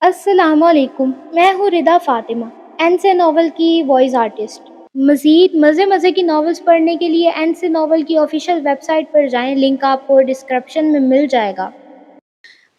السلام علیکم، میں ہوں ردا فاطمہ، این سے ناول کی وائس آرٹسٹ۔ مزید مزے کی ناولز پڑھنے کے لیے این سے ناول کی آفیشیل ویب سائٹ پر جائیں، لنک آپ کو ڈسکرپشن میں مل جائے گا۔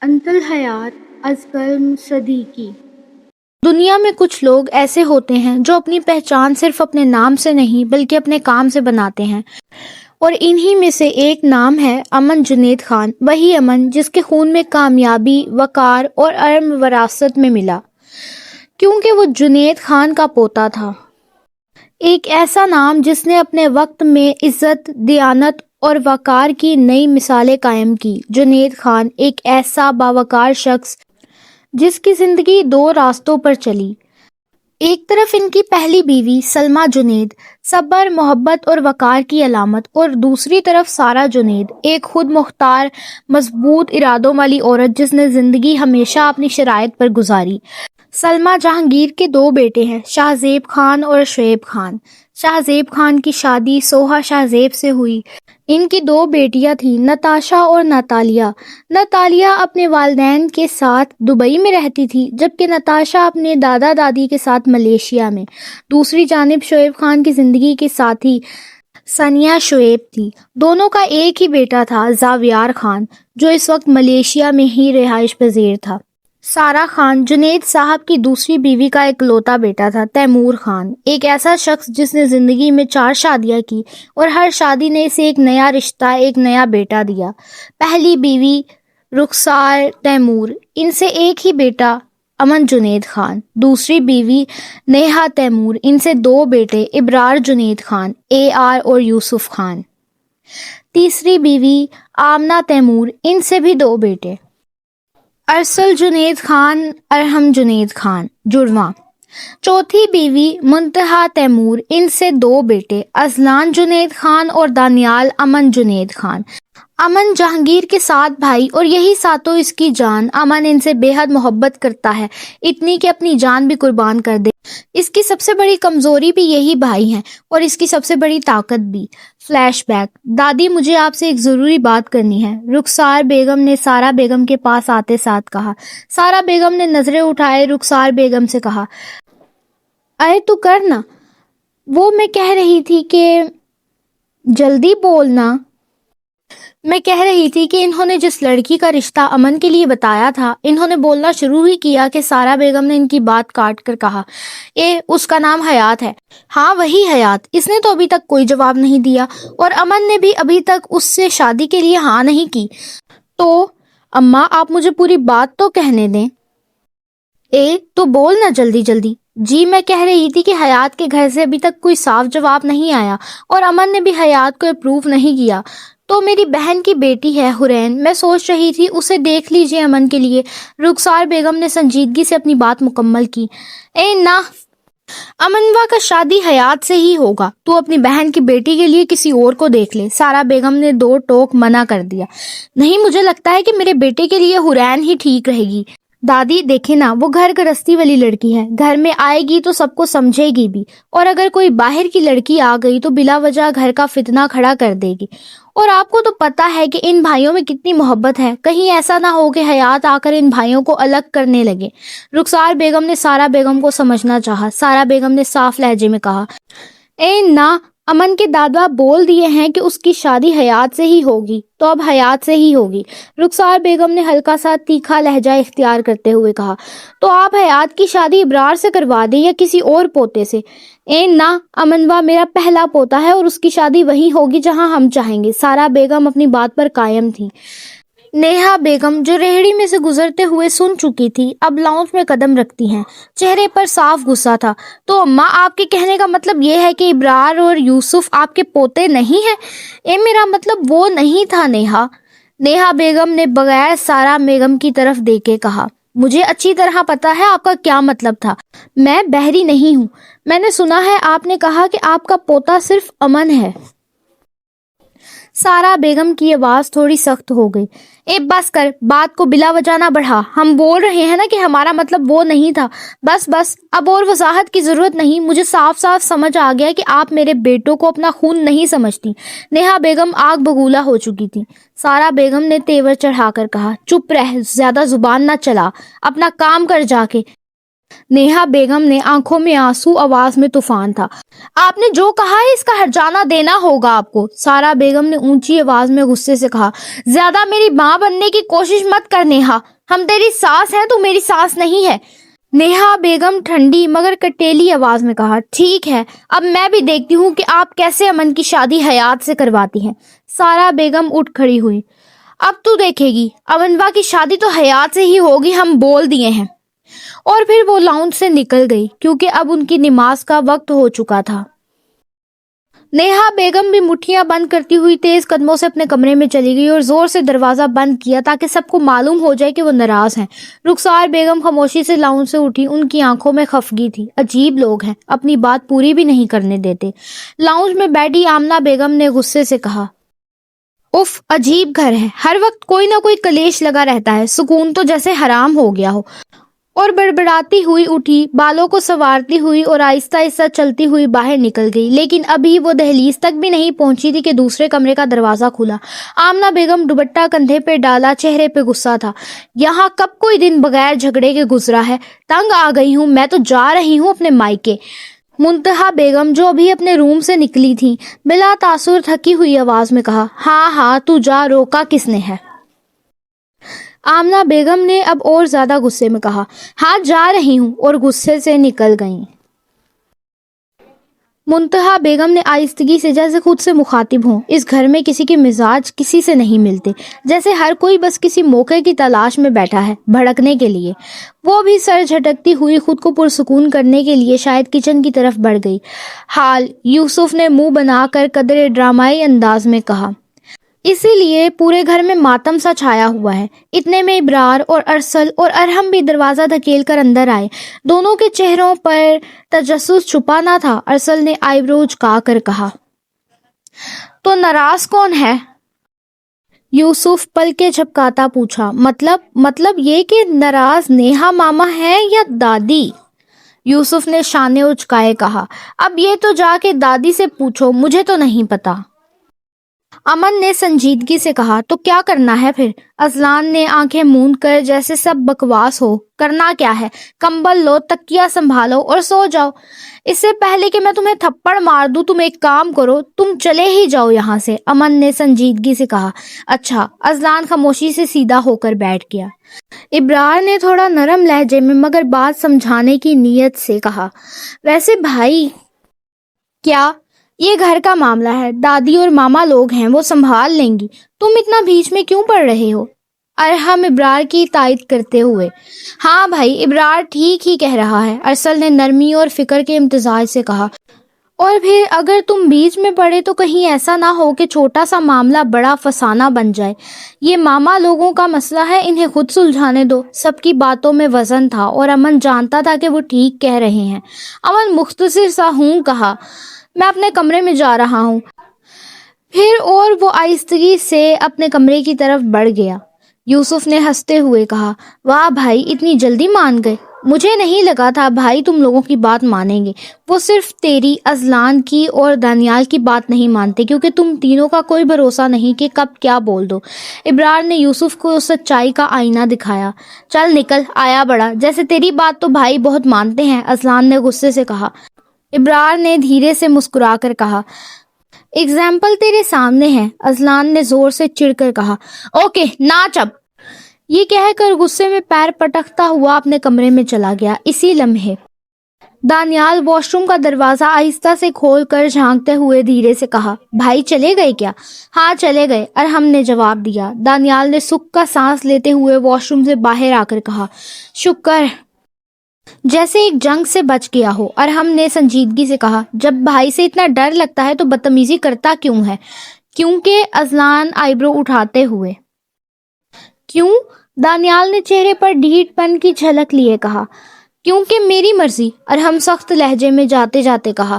انت الحیات از کلم صدیقی۔ دنیا میں کچھ لوگ ایسے ہوتے ہیں جو اپنی پہچان صرف اپنے نام سے نہیں بلکہ اپنے کام سے بناتے ہیں، اور انہی میں سے ایک نام ہے امن جنید خان، وہی امن جس کے خون میں کامیابی، وقار اور علم وراثت میں ملا، کیونکہ وہ جنید خان کا پوتا تھا۔ ایک ایسا نام جس نے اپنے وقت میں عزت، دیانت اور وقار کی نئی مثالیں قائم کی۔ جنید خان ایک ایسا باوقار شخص جس کی زندگی دو راستوں پر چلی۔ ایک طرف ان کی پہلی بیوی سلمیٰ جنید، صبر، محبت اور وقار کی علامت، اور دوسری طرف سارہ جنید، ایک خود مختار، مضبوط ارادوں والی عورت جس نے زندگی ہمیشہ اپنی شرائط پر گزاری۔ سلمیٰ جہانگیر کے دو بیٹے ہیں، شاہ زیب خان اور شعیب خان۔ شاہ زیب خان کی شادی سوہا شاہ زیب سے ہوئی۔ ان کی دو بیٹیاں تھیں، نتاشا اور ناتالیہ۔ ناتالیہ اپنے والدین کے ساتھ دبئی میں رہتی تھی، جبکہ نتاشا اپنے دادا دادی کے ساتھ ملیشیا میں۔ دوسری جانب شعیب خان کی زندگی کے ساتھی ثانیہ شعیب تھی۔ دونوں کا ایک ہی بیٹا تھا، زاویار خان، جو اس وقت ملیشیا میں ہی رہائش پذیر تھا۔ سارہ خان جنید صاحب کی دوسری بیوی کا اکلوتا بیٹا تھا، تیمور خان، ایک ایسا شخص جس نے زندگی میں 4 شادیاں کی اور ہر شادی نے اسے ایک نیا رشتہ، ایک نیا بیٹا دیا۔ پہلی بیوی رخسار تیمور، ان سے ایک ہی بیٹا امن جنید خان۔ دوسری بیوی نیہا تیمور، ان سے 2 بیٹے ابرار جنید خان، AR اور یوسف خان۔ تیسری بیوی آمنہ تیمور، ان سے بھی 2 بیٹے ارسل جنید خان، ارحم جنید خان، جڑواں۔ چوتھی بیوی منتہا تیمور، ان سے 2 بیٹے اذلان جنید خان اور دانیال امن جنید خان۔ امن جہانگیر کے 7 بھائی اور یہی ساتوں اس کی جان۔ امن ان سے بے حد محبت کرتا ہے، اتنی کہ اپنی جان بھی قربان کر دے۔ اس کی سب سے بڑی کمزوری بھی یہی بھائی ہیں اور اس کی سب سے بڑی طاقت بھی۔ فلیش بیک: دادی، مجھے آپ سے ایک ضروری بات کرنی ہے، رخسار بیگم نے سارہ بیگم کے پاس آتے ساتھ کہا۔ سارہ بیگم نے نظریں اٹھائے رخسار بیگم سے کہا، اے تو کرنا، وہ میں کہہ رہی تھی کہ جلدی بولنا۔ میں کہہ رہی تھی کہ انہوں نے جس لڑکی کا رشتہ امن کے لیے بتایا تھا، انہوں نے بولنا شروع ہی کیا کہ سارہ بیگم نے ان کی بات کاٹ کر کہا، اس کا نام حیات ہے۔ ہاں، وہی حیات۔ اس نے تو ابھی تک کوئی جواب نہیں دیا، اور امن نے بھی ابھی تک اس سے شادی کے لیے ہاں نہیں کی۔ تو اماں، آپ مجھے پوری بات تو کہنے دیں۔ تو بولنا جلدی جلدی۔ جی، میں کہہ رہی تھی کہ حیات کے گھر سے ابھی تک کوئی صاف جواب نہیں آیا، اور امن نے بھی حیات کو اپروو نہیں کیا۔ تو میری بہن کی بیٹی ہے حرین، میں سوچ رہی تھی اسے دیکھ لیجئے امن کے لیے۔ رخسار بیگم نے سنجیدگی سے اپنی بات مکمل کی۔ نہ، امنوا کا شادی حیات سے ہی ہوگا، تو اپنی بہن کی بیٹی کے لیے کسی اور کو دیکھ لے۔ سارہ بیگم نے 2 ٹوک منع کر دیا۔ نہیں، مجھے لگتا ہے کہ میرے بیٹے کے لیے حرین ہی ٹھیک رہے گی۔ دادی دیکھیں نا، وہ گھر گرہستی والی لڑکی ہے، گھر میں آئے گی تو سب کو سمجھے گی بھی، اور اگر کوئی باہر کی لڑکی آ گئی تو بلا وجہ گھر کا فتنہ کھڑا کر دے گی، اور آپ کو تو پتہ ہے کہ ان بھائیوں میں کتنی محبت ہے، کہیں ایسا نہ ہو کہ حیات آ کر ان بھائیوں کو الگ کرنے لگے۔ رخسار بیگم نے سارہ بیگم کو سمجھنا چاہا۔ سارہ بیگم نے صاف لہجے میں کہا، نہ، امن کے دادا بول دیے ہیں کہ اس کی شادی حیات سے ہی ہوگی، تو اب حیات سے ہی ہوگی۔ رخسار بیگم نے ہلکا سا تیکھا لہجہ اختیار کرتے ہوئے کہا، تو آپ حیات کی شادی ابرار سے کروا دیں یا کسی اور پوتے سے۔ نہ، امنوا میرا پہلا پوتا ہے اور اس کی شادی وہیں ہوگی جہاں ہم چاہیں گے۔ سارہ بیگم اپنی بات پر قائم تھی۔ نیہا بیگم، جو ریہڑی میں سے گزرتے ہوئے سن چکی تھی، اب لاؤنج میں قدم رکھتی ہیں، چہرے پر صاف غصہ تھا۔ تو اماں، آپ کے کہنے کا مطلب یہ ہے کہ ابرار اور یوسف آپ کے پوتے نہیں ہیں؟ میرا مطلب وہ نہیں تھا نیہا۔ نیہا بیگم نے بغیر سارہ بیگم کی طرف دیکھے کہا، مجھے اچھی طرح پتا ہے آپ کا کیا مطلب تھا، میں بہری نہیں ہوں۔ میں نے سنا ہے آپ نے کہا کہ آپ کا پوتا صرف امن ہے۔ سارا بیگم کی آواز تھوڑی سخت ہو گئی. اے بس کر, بات کو بلا وجہ نہ بڑھا. ہم بول رہے ہیں نا کہ ہمارا مطلب وہ نہیں تھا. بس بس, اب اور وضاحت کی ضرورت نہیں. مجھے صاف صاف سمجھ آ گیا کہ آپ میرے بیٹوں کو اپنا خون نہیں سمجھتی. نیہا بیگم آگ بگولا ہو چکی تھی. سارا بیگم نے تیور چڑھا کر کہا, چپ رہ, زیادہ زبان نہ چلا, اپنا کام کر جا کے. نیہا بیگم نے آنکھوں میں آنسو, آواز میں طوفان تھا. آپ نے جو کہا ہے اس کا ہرجانہ دینا ہوگا آپ کو. سارا بیگم نے اونچی آواز میں غصے سے کہا. زیادہ میری ماں بننے کی کوشش مت کر نیہا. ہم تیری ساس ہیں, تو میری ساس نہیں ہے. نیہا بیگم ٹھنڈی مگر کٹیلی آواز میں کہا. ٹھیک ہے, اب میں بھی دیکھتی ہوں کہ آپ کیسے امن کی شادی حیات سے کرواتی ہیں. سارا بیگم اٹھ کھڑی ہوئی. اب تو دیکھے گی, امنوا کی شادی تو حیات سے ہی ہوگی, ہم بول دیے ہیں. اور پھر وہ لاؤنج سے نکل گئی کیونکہ اب ان کی نماز کا وقت ہو چکا تھا. نیہا بیگم بھی مٹھیاں بند کرتی ہوئی تیز قدموں سے اپنے کمرے میں چلی گئی اور زور سے دروازہ بند کیا تاکہ سب کو معلوم ہو جائے کہ وہ ناراض ہیں. رخسار بیگم خاموشی سے لاؤنج سے اٹھی. ان کی آنکھوں میں خفگی تھی. عجیب لوگ ہیں, اپنی بات پوری بھی نہیں کرنے دیتے. لاؤنج میں بیٹھی آمنہ بیگم نے غصے سے کہا. اف, عجیب گھر ہے, ہر وقت کوئی نہ کوئی کلیش لگا رہتا ہے. سکون تو جیسے حرام ہو گیا ہو. اور بڑبڑاتی ہوئی اٹھی, بالوں کو سنوارتی ہوئی اور آہستہ آہستہ چلتی ہوئی باہر نکل گئی. لیکن ابھی وہ دہلیز تک بھی نہیں پہنچی تھی کہ دوسرے کمرے کا دروازہ کھلا. آمنہ بیگم دوپٹہ کندھے پہ ڈالا, چہرے پہ غصہ تھا. یہاں کب کوئی دن بغیر جھگڑے کے گزرا ہے. تنگ آ گئی ہوں, میں تو جا رہی ہوں اپنے مائکے. منتہا بیگم جو ابھی اپنے روم سے نکلی تھی بلا تاثر تھکی ہوئی آواز میں کہا. ہاں ہاں تو جا, روکا کس نے ہے. آمنہ بیگم نے اب اور زیادہ غصے میں کہا. ہاں جا رہی ہوں, اور غصے سے نکل گئیں. منتہا بیگم نے آہستگی سے, جیسے خود سے مخاطب ہوں, اس گھر میں کسی کے مزاج کسی سے نہیں ملتے, جیسے ہر کوئی بس کسی موقع کی تلاش میں بیٹھا ہے بھڑکنے کے لیے. وہ بھی سر جھٹکتی ہوئی خود کو پرسکون کرنے کے لیے شاید کچن کی طرف بڑھ گئی. حال, یوسف نے منہ بنا کر قدرے ڈرامائی انداز میں کہا. اسی لیے پورے گھر میں ماتم سا چھایا ہوا ہے. اتنے میں ابرار اور ارسل اور ارحم بھی دروازہ دھکیل کر اندر آئے. دونوں کے چہروں پر تجسس چھپا نہ تھا. ارسل نے آئی برو جھکا کر کہا. تو ناراض کون ہے؟ یوسف پلکیں جھپکاتا پوچھا. مطلب یہ کہ ناراض نیہا ماما ہے یا دادی؟ یوسف نے شانے اچکائے کہا. اب یہ تو جا کے دادی سے پوچھو, مجھے تو نہیں پتا. امن نے سنجیدگی سے کہا. تو کیا کرنا ہے پھر؟ اذلان نے آنکھیں موند کر, جیسے سب بکواس ہو. کرنا کیا ہے؟ کمبل لو, تکیہ سنبھالو اور سو جاؤ. اس سے پہلے کہ میں تمہیں تھپڑ مار دوں, تم ایک کام کرو, تم چلے ہی جاؤ یہاں سے. امن نے سنجیدگی سے کہا. اچھا. اذلان خاموشی سے سیدھا ہو کر بیٹھ گیا. ابرار نے تھوڑا نرم لہجے میں مگر بات سمجھانے کی نیت سے کہا. ویسے بھائی. کیا؟ یہ گھر کا معاملہ ہے, دادی اور ماما لوگ ہیں, وہ سنبھال لیں گی. تم اتنا بیچ میں کیوں پڑ رہے ہو؟ ارحم ابرار کی تائید کرتے ہوئے. ہاں بھائی, ابرار ٹھیک ہی کہہ رہا ہے, ارسل نے نرمی اور فکر کے امتزاج سے کہا. اور پھر اگر تم بیچ میں پڑے تو کہیں ایسا نہ ہو کہ چھوٹا سا معاملہ بڑا فسانہ بن جائے. یہ ماما لوگوں کا مسئلہ ہے, انہیں خود سلجھانے دو. سب کی باتوں میں وزن تھا اور امن جانتا تھا کہ وہ ٹھیک کہہ رہے ہیں. امن مختصر سا ہوں کہا. میں اپنے کمرے میں جا رہا ہوں. پھر اور وہ آہستگی سے اپنے کمرے کی طرف بڑھ گیا. یوسف نے ہنستے ہوئے کہا. واہ بھائی, اتنی جلدی مان گئے. مجھے نہیں لگا تھا بھائی تم لوگوں کی بات مانیں گے. وہ صرف تیری, اذلان کی اور دانیال کی بات نہیں مانتے کیونکہ تم تینوں کا کوئی بھروسہ نہیں کہ کب کیا بول دو. ابرار نے یوسف کو سچائی کا آئینہ دکھایا. چل نکل, آیا بڑا, جیسے تیری بات تو بھائی بہت مانتے ہیں. اذلان نے غصے سے کہا. ابرار نے دھیرے سے مسکرا کر کہا. اگزامپل تیرے سامنے ہے. اذلان نے زور سے چڑھ کر کہا. اوکے, ناچ اب. یہ کہہ کر غصے میں پیر پٹکتا ہوا اپنے کمرے میں چلا گیا. اسی لمحے دانیال واش روم کا دروازہ آہستہ سے کھول کر جھانکتے ہوئے دھیرے سے کہا. بھائی چلے گئے کیا؟ ہاں چلے گئے, ارحم نے جواب دیا. دانیال نے سکھ کا سانس لیتے ہوئے واش روم سے باہر آ کر کہا. شکر, جیسے ایک جنگ سے بچ گیا ہو. ارحم نے سنجیدگی سے کہا. جب بھائی سے اتنا ڈر لگتا ہے تو بدتمیزی کرتا کیوں ہے؟ کیونکہ اذلان آئی برو اٹھاتے ہوئے. کیوں؟ دانیال نے چہرے پر ڈھیٹ پن کی جھلک لیے کہا. کیونکہ میری مرضی, ارحم سخت لہجے میں جاتے جاتے کہا.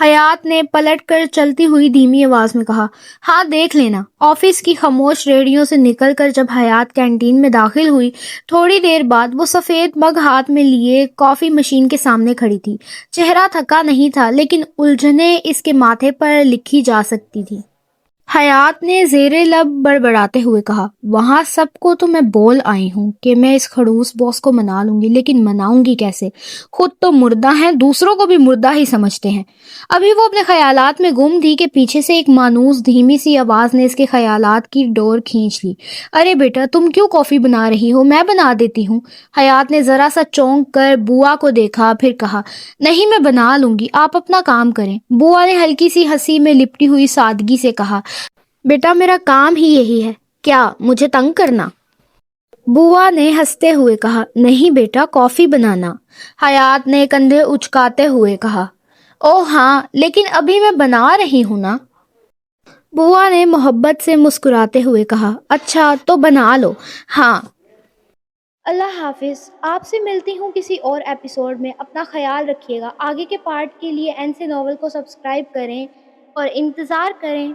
حیات نے پلٹ کر چلتی ہوئی دھیمی آواز میں کہا، ہاں دیکھ لینا۔ آفس کی خاموش ریڑھیوں سے نکل کر جب حیات کینٹین میں داخل ہوئی، تھوڑی دیر بعد وہ سفید مگ ہاتھ میں لیے کافی مشین کے سامنے کھڑی تھی۔ چہرہ تھکا نہیں تھا، لیکن الجھنیں اس کے ماتھے پر لکھی جا سکتی تھی۔ حیات نے زیر لب بڑبڑاتے ہوئے کہا، وہاں سب کو تو میں بول آئی ہوں کہ میں اس خڑوس باس کو منا لوں گی، لیکن مناؤں گی کیسے؟ خود تو مردہ ہیں، دوسروں کو بھی مردہ ہی سمجھتے ہیں۔ ابھی وہ اپنے خیالات میں گم تھی کہ پیچھے سے ایک مانوس دھیمی سی آواز نے اس کے خیالات کی ڈور کھینچ لی۔ ارے بیٹا، تم کیوں کافی بنا رہی ہو؟ میں بنا دیتی ہوں۔ حیات نے ذرا سا چونک کر بوا کو دیکھا، پھر کہا، نہیں میں بنا لوں گی، آپ اپنا کام کریں۔ بوا نے ہلکی سی ہنسی میں لپٹی ہوئی سادگی سے کہا، بیٹا میرا کام ہی یہی ہے، کیا مجھے تنگ کرنا؟ بوا نے ہنستے ہوئے کہا، نہیں بیٹا، کافی بنانا۔ حیات نے کندھے اچکاتے ہوئے کہا، او ہاں، لیکن ابھی میں بنا رہی ہوں نا۔ بوا نے محبت سے مسکراتے ہوئے کہا، اچھا تو بنا لو۔ ہاں۔ اللہ حافظ۔ آپ سے ملتی ہوں کسی اور ایپیسوڈ میں۔ اپنا خیال رکھیے گا۔ آگے کے پارٹ کے لیے این سے ناول کو سبسکرائب کریں اور انتظار کریں۔